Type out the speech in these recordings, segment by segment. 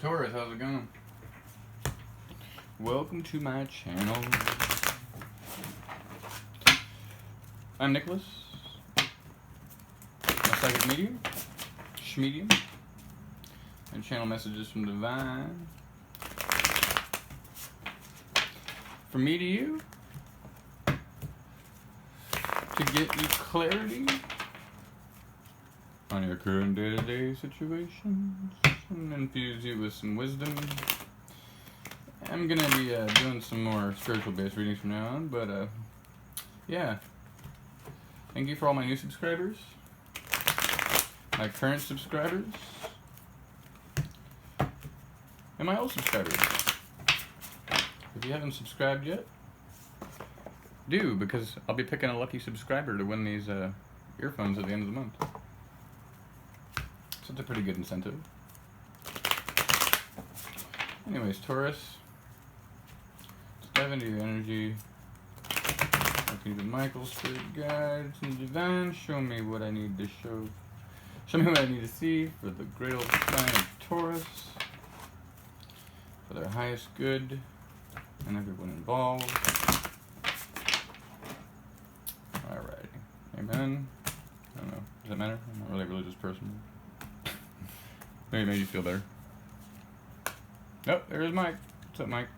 Taurus, how's it going? Welcome to my channel. I'm Nicholas. I'm a psychic medium, schmedium, and channel messages from divine. From me to you, to get you clarity on your current day-to-day situations and infuse you with some wisdom. I'm gonna be doing some more spiritual-based readings from now on, but yeah. Thank you for all my new subscribers, my current subscribers, and my old subscribers. If you haven't subscribed yet, do, because I'll be picking a lucky subscriber to win these earphones at the end of the month. So it's a pretty good incentive. Anyways, Taurus, let's dive into your energy. Archangel Michael, Spirit Guides, and Divine, show me what I need to show. Show me what I need to see for the great old sign of Taurus, for their highest good, and everyone involved. Alrighty. Amen. I don't know. Does that matter? I'm not really a religious person. Maybe it made you feel better. Oh, there's Mike. What's up, Mike?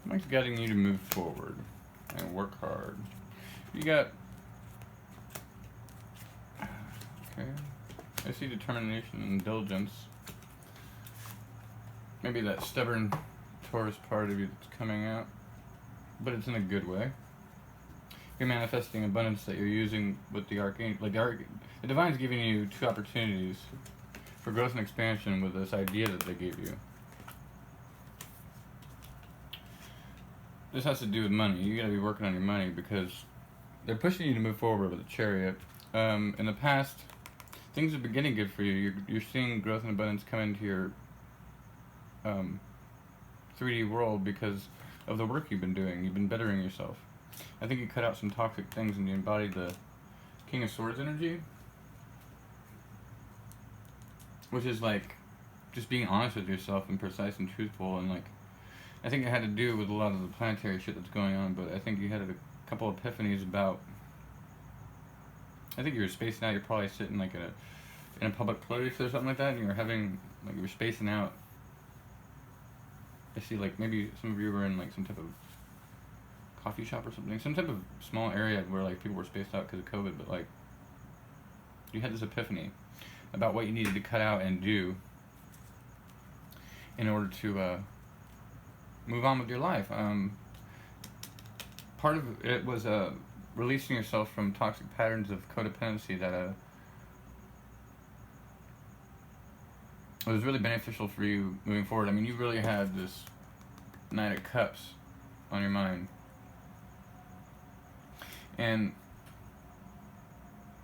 Mike's guiding you to move forward and work hard. You got... Okay. I see determination and diligence. Maybe that stubborn Taurus part of you that's coming out, but it's in a good way. You're manifesting abundance that you're using with the archangel. The divine's giving you two opportunities for growth and expansion with this idea that they gave you. This has to do with money. You gotta be working on your money because they're pushing you to move forward with a chariot. In the past, things have been getting good for you. You're seeing growth and abundance come into your 3D world because of the work you've been doing. You've been bettering yourself. I think you cut out some toxic things and you embodied the King of Swords energy, which is like just being honest with yourself and precise and truthful, and like I think it had to do with a lot of the planetary shit that's going on, but I think you had a couple epiphanies about, I think you were spacing out. You're probably sitting like in a public place or something like that, and you were having, like, you were spacing out. I see, like, maybe some of you were in like some type of coffee shop or something, some type of small area where like people were spaced out because of COVID, but like you had this epiphany about what you needed to cut out and do in order to move on with your life. Part of it was releasing yourself from toxic patterns of codependency that was really beneficial for you moving forward. I mean, you really had this Knight of Cups on your mind. And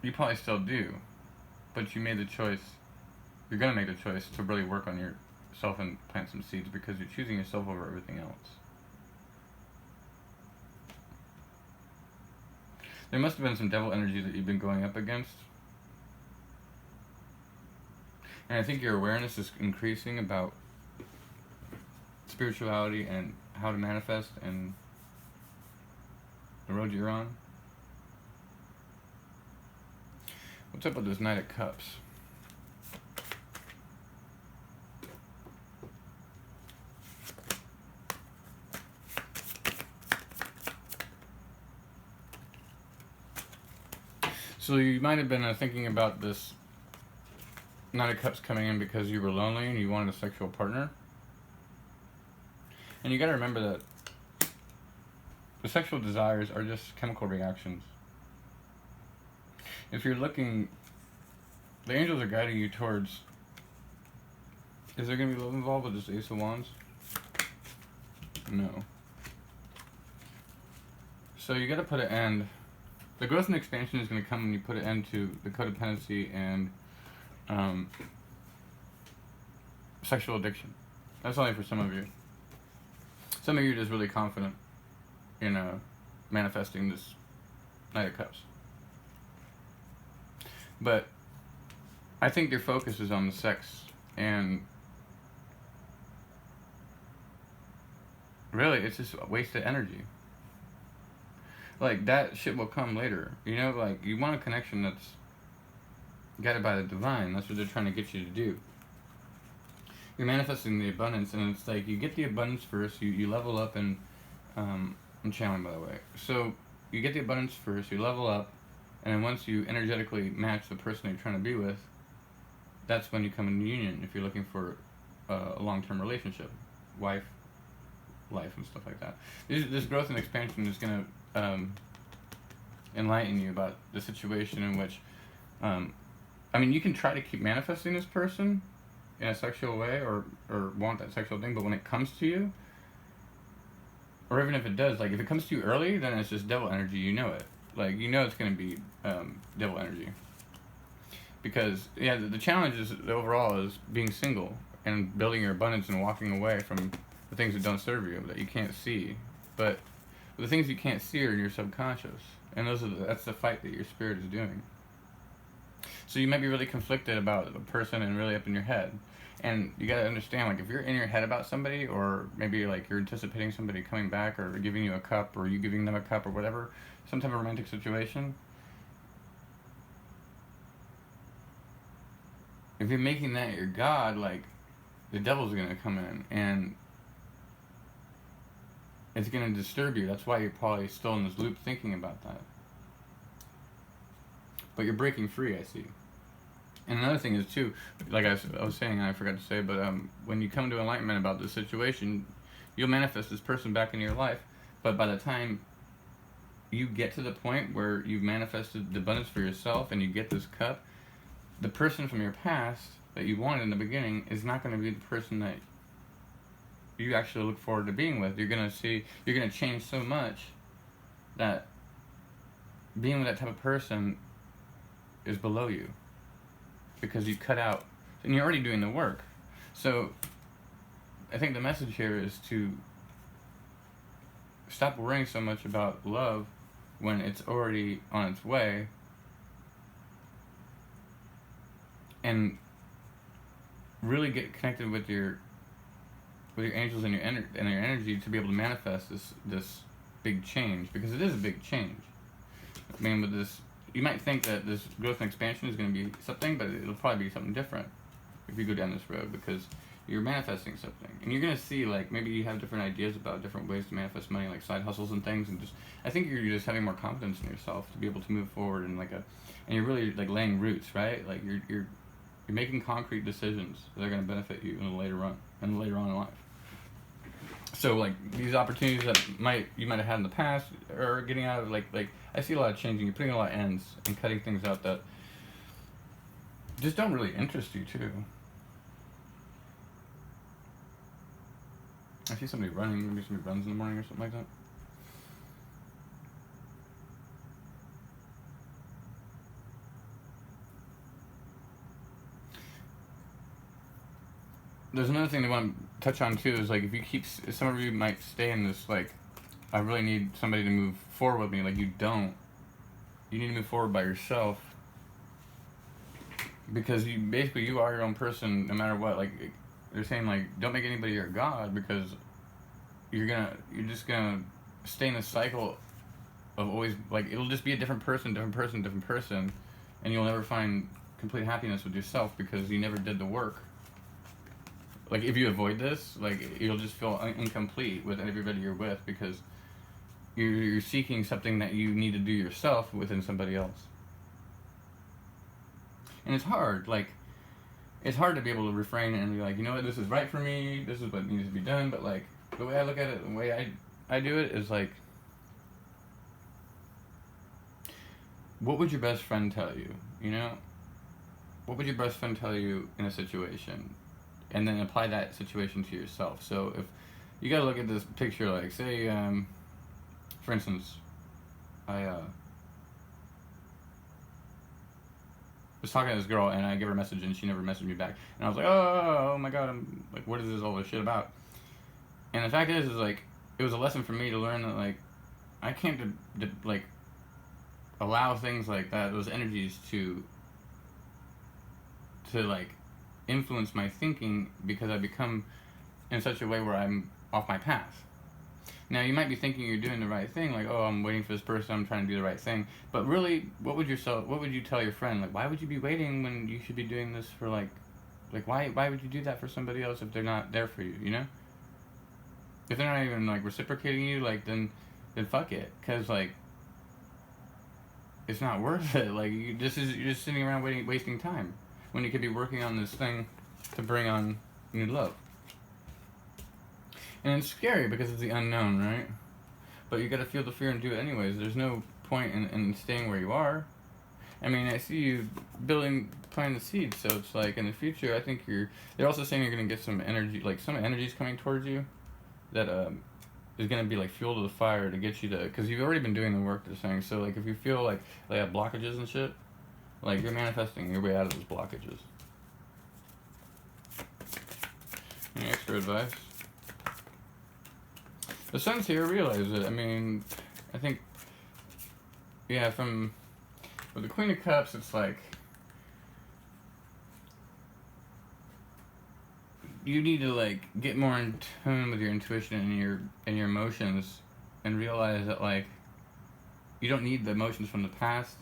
you probably still do, but you made the choice, you're going to make the choice to really work on yourself and plant some seeds because you're choosing yourself over everything else. There must have been some devil energy that you've been going up against. And I think your awareness is increasing about spirituality and how to manifest and the road you're on. What's up with this Knight of Cups? So you might have been thinking about this Knight of Cups coming in because you were lonely and you wanted a sexual partner. And you gotta remember that the sexual desires are just chemical reactions. If you're looking, the angels are guiding you towards, is there going to be love involved with this Ace of Wands? No. So you got to put an end. The growth and expansion is going to come when you put an end to the codependency and sexual addiction. That's only for some of you. Some of you are just really confident in manifesting this Knight of Cups. But I think your focus is on the sex And really, it's just wasted energy. Like, that shit will come later. You know, like, you want a connection that's guided by the divine. That's what they're trying to get you to do. You're manifesting the abundance, and it's like, you get the abundance first, you level up, and, I'm channeling, by the way. So, you get the abundance first, you level up, and then once you energetically match the person you're trying to be with, that's when you come in union, if you're looking for a long-term relationship. Wife, life, and stuff like that. This growth and expansion is going to enlighten you about the situation in which, I mean, you can try to keep manifesting this person in a sexual way, or want that sexual thing, but when it comes to you, or even if it does, like, if it comes to you early, then it's just devil energy, you know it. Like, you know it's going to be devil energy. Because, yeah, the challenge is, overall, is being single and building your abundance and walking away from the things that don't serve you, that you can't see. But the things you can't see are in your subconscious. And that's the fight that your spirit is doing. So you might be really conflicted about a person and really up in your head. And you gotta understand, like, if you're in your head about somebody, or maybe, like, you're anticipating somebody coming back, or giving you a cup, or you giving them a cup, or whatever, some type of romantic situation, if you're making that your God, like, the devil's gonna come in, and it's gonna disturb you. That's why you're probably still in this loop thinking about that. But you're breaking free, I see. And another thing is, too, like I was saying, and I forgot to say, but when you come to enlightenment about this situation, you'll manifest this person back into your life, but by the time you get to the point where you've manifested the abundance for yourself and you get this cup, the person from your past that you wanted in the beginning is not going to be the person that you actually look forward to being with. You're going to change so much that being with that type of person is below you, because you cut out, and you're already doing the work. So I think the message here is to stop worrying so much about love when it's already on its way, and really get connected with your angels and your energy to be able to manifest this big change, because it is a big change. I mean, with this, you might think that this growth and expansion is going to be something, but it'll probably be something different if you go down this road, because you're manifesting something. And you're going to see, like, maybe you have different ideas about different ways to manifest money, like side hustles and things, and just, I think you're just having more confidence in yourself to be able to move forward and and you're really, like, laying roots, right? Like, you're making concrete decisions that are going to benefit you in the later on in life. So, like, these opportunities that you might have had in the past are getting out of, like I see a lot of changing. You're putting a lot of ends and cutting things out that just don't really interest you, too. I see somebody running. Maybe somebody runs in the morning or something like that. There's another thing I want to touch on, too, is, like, if some of you might stay in this, like, I really need somebody to move forward with me. Like, you don't. You need to move forward by yourself, because you are your own person no matter what. Like, they're saying, like, don't make anybody your God, because you're just gonna stay in this cycle of always, like, it'll just be a different person, and you'll never find complete happiness with yourself, because you never did the work. Like, if you avoid this, like, you'll just feel incomplete with everybody you're with, because you're seeking something that you need to do yourself within somebody else. And it's hard. Like, it's hard to be able to refrain and be like, you know what, this is right for me, this is what needs to be done. But, like, the way I look at it, the way I do it is, like, what would your best friend tell you, you know? What would your best friend tell you in a situation? And then apply that situation to yourself. So if you gotta look at this picture, like, say, for instance, I was talking to this girl, and I gave her a message, and she never messaged me back. And I was like, oh my God, I'm like, what is this all this shit about? And the fact is like, it was a lesson for me to learn that, like, I can't like allow things like that, those energies to like influence my thinking because I become in such a way where I'm off my path. Now, you might be thinking you're doing the right thing, like, oh, I'm waiting for this person, I'm trying to do the right thing. But really, what would you tell your friend? Like, why would you be waiting when you should be doing this for, like why would you do that for somebody else if they're not there for you, you know? If they're not even, like, reciprocating you, like, then fuck it. Because, like, it's not worth it. Like, you're just sitting around wasting time when you could be working on this thing to bring on new love. And it's scary because it's the unknown, right? But you gotta feel the fear and do it anyways. There's no point in staying where you are. I mean, I see you planting the seeds, so it's like, in the future, I think they're also saying you're gonna get some energy, like, some energy's coming towards you that, is gonna be like fuel to the fire to get you to, because you've already been doing the work, they're saying. So, like, if you feel like they have blockages and shit, like, you're manifesting your way out of those blockages. Any extra advice? The sun's here, realize it. I mean, I think, yeah, with the Queen of Cups, it's like, you need to, like, get more in tune with your intuition and your emotions, and realize that, like, you don't need the emotions from the past,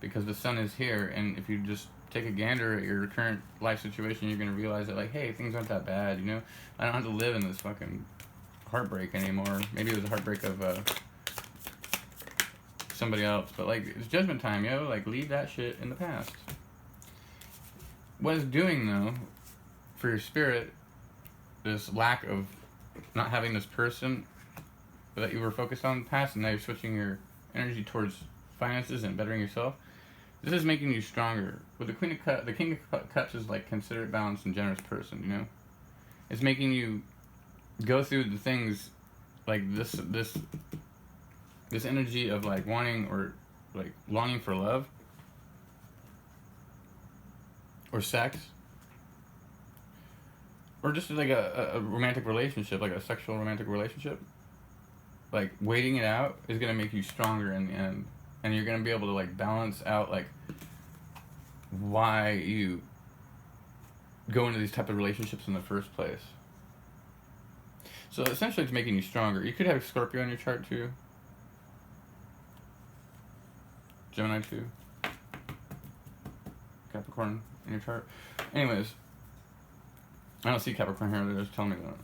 because the sun is here. And if you just take a gander at your current life situation, you're gonna realize that, like, hey, things aren't that bad, you know? I don't have to live in this fucking heartbreak anymore. Maybe it was a heartbreak of somebody else, but, like, it's judgment time, yo. Like, leave that shit in the past. What it's doing, though, for your spirit, this lack of not having this person that you were focused on in the past, and now you're switching your energy towards finances and bettering yourself. This is making you stronger. With the Queen of Cups, the King of Cups is like considerate, balanced, and generous person. You know, it's making you go through the things like this energy of, like, wanting or, like, longing for love or sex, or just like a romantic relationship, like a sexual romantic relationship. Like, waiting it out is gonna make you stronger in the end, and you're gonna be able to, like, balance out, like, why you go into these type of relationships in the first place. So essentially, it's making you stronger. You could have Scorpio in your chart too, Gemini too, Capricorn in your chart. Anyways, I don't see Capricorn here. They're just telling me that.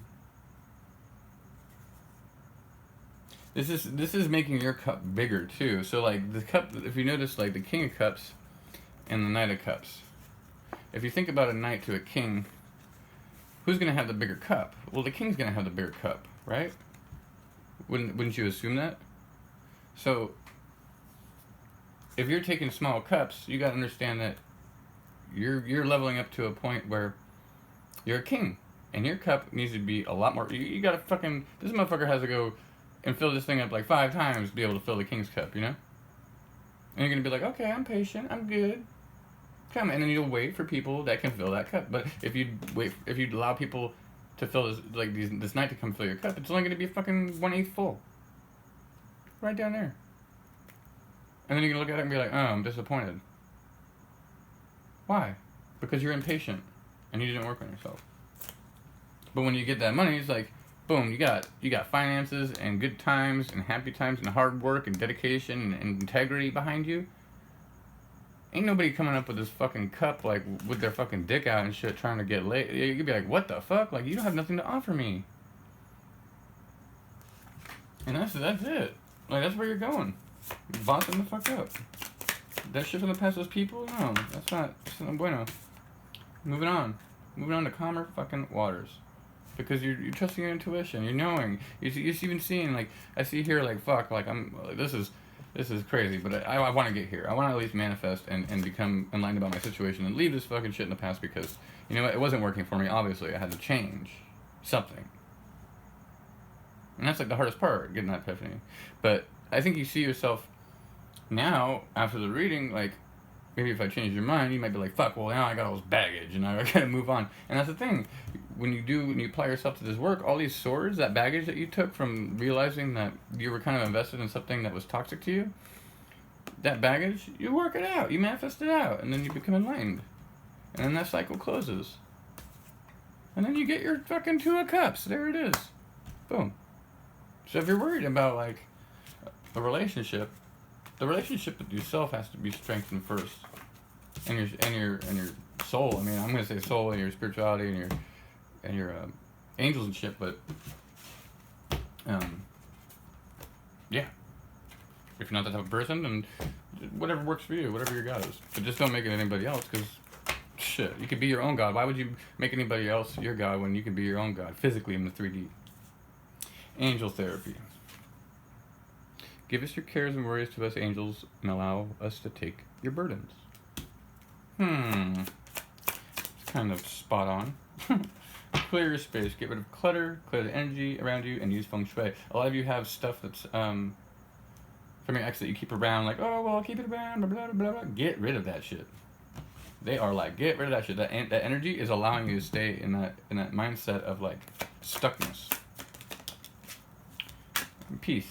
This is making your cup bigger too. So, like, the cup, if you notice, like, the King of Cups and the Knight of Cups. If you think about a knight to a king, who's gonna have the bigger cup? Well, the king's gonna have the bigger cup, right? Wouldn't you assume that? So, if you're taking small cups, you gotta understand that you're leveling up to a point where you're a king, and your cup needs to be a lot more. You gotta fucking, this motherfucker has to go and fill this thing up like 5 times to be able to fill the king's cup, you know? And you're gonna be like, okay, I'm patient, I'm good. Come, and then you'll wait for people that can fill that cup. But if you allow people to fill this night to come fill your cup, it's only gonna be fucking 1/8 full. Right down there. And then you're gonna look at it and be like, oh, I'm disappointed. Why? Because you're impatient and you didn't work on yourself. But when you get that money, it's like, boom, you got finances and good times and happy times and hard work and dedication and integrity behind you. Ain't nobody coming up with this fucking cup, like, with their fucking dick out and shit, trying to get laid. You'd be like, what the fuck? Like, you don't have nothing to offer me. And that's it. Like, that's where you're going. You're bossing the fuck up. That shit from the past, those people? No, that's not bueno. Moving on to calmer fucking waters. Because you're trusting your intuition. You're knowing. You're even seeing, like, I see here, like, fuck, like, this is crazy, but I want to get here. I want to at least manifest and become enlightened about my situation and leave this fucking shit in the past, because, you know, it wasn't working for me, obviously. I had to change something. And that's, like, the hardest part, getting that epiphany. But I think you see yourself now, after the reading, like, maybe if I change your mind, you might be like, fuck, well, now I got all this baggage, and I gotta move on. And that's the thing. When you apply yourself to this work, all these swords, that baggage that you took from realizing that you were kind of invested in something that was toxic to you, that baggage, you work it out, you manifest it out, and then you become enlightened. And then that cycle closes. And then you get your fucking 2 of Cups. There it is. Boom. So if you're worried about, like, a relationship, the relationship with yourself has to be strengthened first. And your soul. I mean, I'm gonna say soul and your spirituality and your angels and shit, but yeah. If you're not that type of person, then whatever works for you, whatever your God is. But just don't make it anybody else, because shit, you could be your own God. Why would you make anybody else your God when you can be your own God physically in the 3D? Angel therapy. Give us your cares and worries to us angels and allow us to take your burdens. It's kind of spot on. Clear your space. Get rid of clutter, clear the energy around you, and use feng shui. A lot of you have stuff that's from your ex that you keep around, like, oh, well, I'll keep it around, blah, blah, blah, blah. Get rid of that shit. They are like, get rid of that shit. That energy is allowing you to stay in that mindset of, like, stuckness. And peace.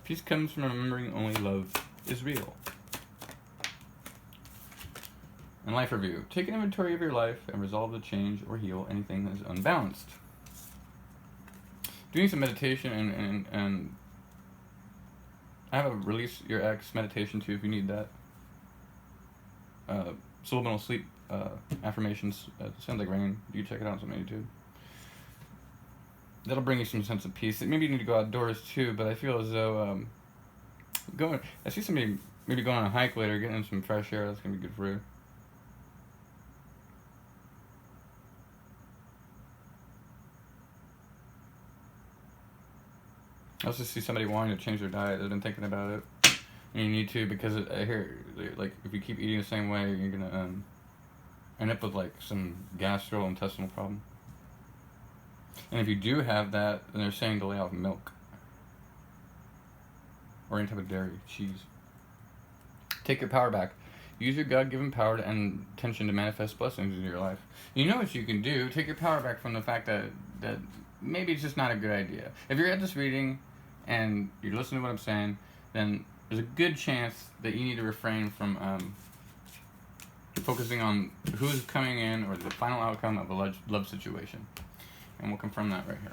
Peace comes from remembering only love is real. And life review. Take an inventory of your life and resolve to change or heal anything that is unbalanced. Doing some meditation and I have a release your ex meditation too if you need that. Subliminal sleep affirmations. Sounds like rain. You check it out on YouTube. That'll bring you some sense of peace. Maybe you need to go outdoors too, but I feel as though I see somebody maybe going on a hike later, getting some fresh air. That's gonna be good for you. I also see somebody wanting to change their diet. They've been thinking about it. And you need to, because I hear, like, if you keep eating the same way, you're gonna end up with, like, some gastrointestinal problem. And if you do have that, then they're saying to lay off milk. Or any type of dairy, cheese. Take your power back. Use your God-given power and intention to manifest blessings into your life. You know what you can do. Take your power back from the fact that maybe it's just not a good idea. If you're at this reading and you're listening to what I'm saying, then there's a good chance that you need to refrain from focusing on who's coming in or the final outcome of a love situation. And we'll confirm that right here.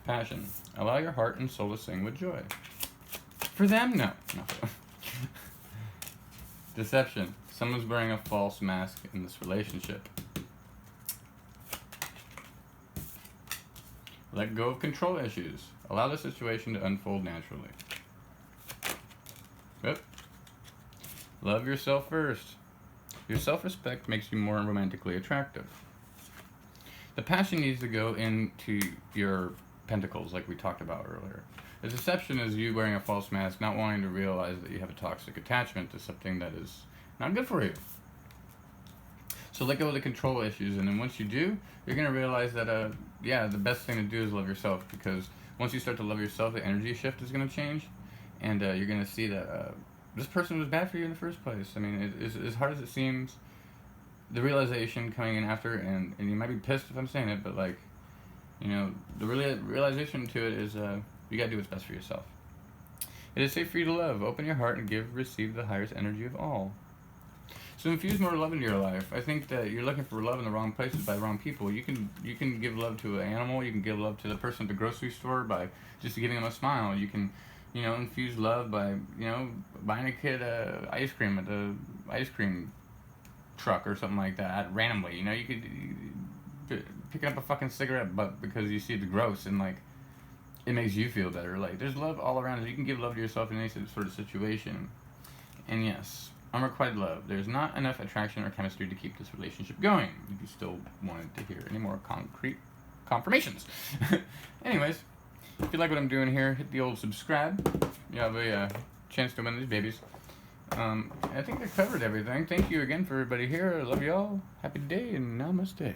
Passion. Allow your heart and soul to sing with joy. For them, no. Deception. Someone's wearing a false mask in this relationship. Let go of control issues. Allow the situation to unfold naturally. Yep. Love yourself first. Your self-respect makes you more romantically attractive. The passion needs to go into your pentacles, like we talked about earlier. The deception is you wearing a false mask, not wanting to realize that you have a toxic attachment to something that is not good for you. So let go of the control issues, and then once you do, you're going to realize that, the best thing to do is love yourself, because once you start to love yourself, the energy shift is going to change, and you're going to see that this person was bad for you in the first place. I mean, as hard as it seems, the realization coming in after, and you might be pissed if I'm saying it, but, like, you know, the realization to it is you got to do what's best for yourself. It is safe for you to love. Open your heart and receive the highest energy of all. So infuse more love into your life. I think that you're looking for love in the wrong places by the wrong people. You can give love to an animal. You can give love to the person at the grocery store by just giving them a smile. You can, infuse love by, buying a kid ice cream at the ice cream truck or something like that randomly. You could pick up a fucking cigarette butt because you see it's gross and, like, it makes you feel better. Like, there's love all around us. You can give love to yourself in any sort of situation. And yes, unrequited love. There's not enough attraction or chemistry to keep this relationship going. If you still wanted to hear any more concrete confirmations. Anyways, if you like what I'm doing here, hit the old subscribe. You have a chance to win these babies. I think I covered everything. Thank you again for everybody here. I love y'all. Happy day and namaste.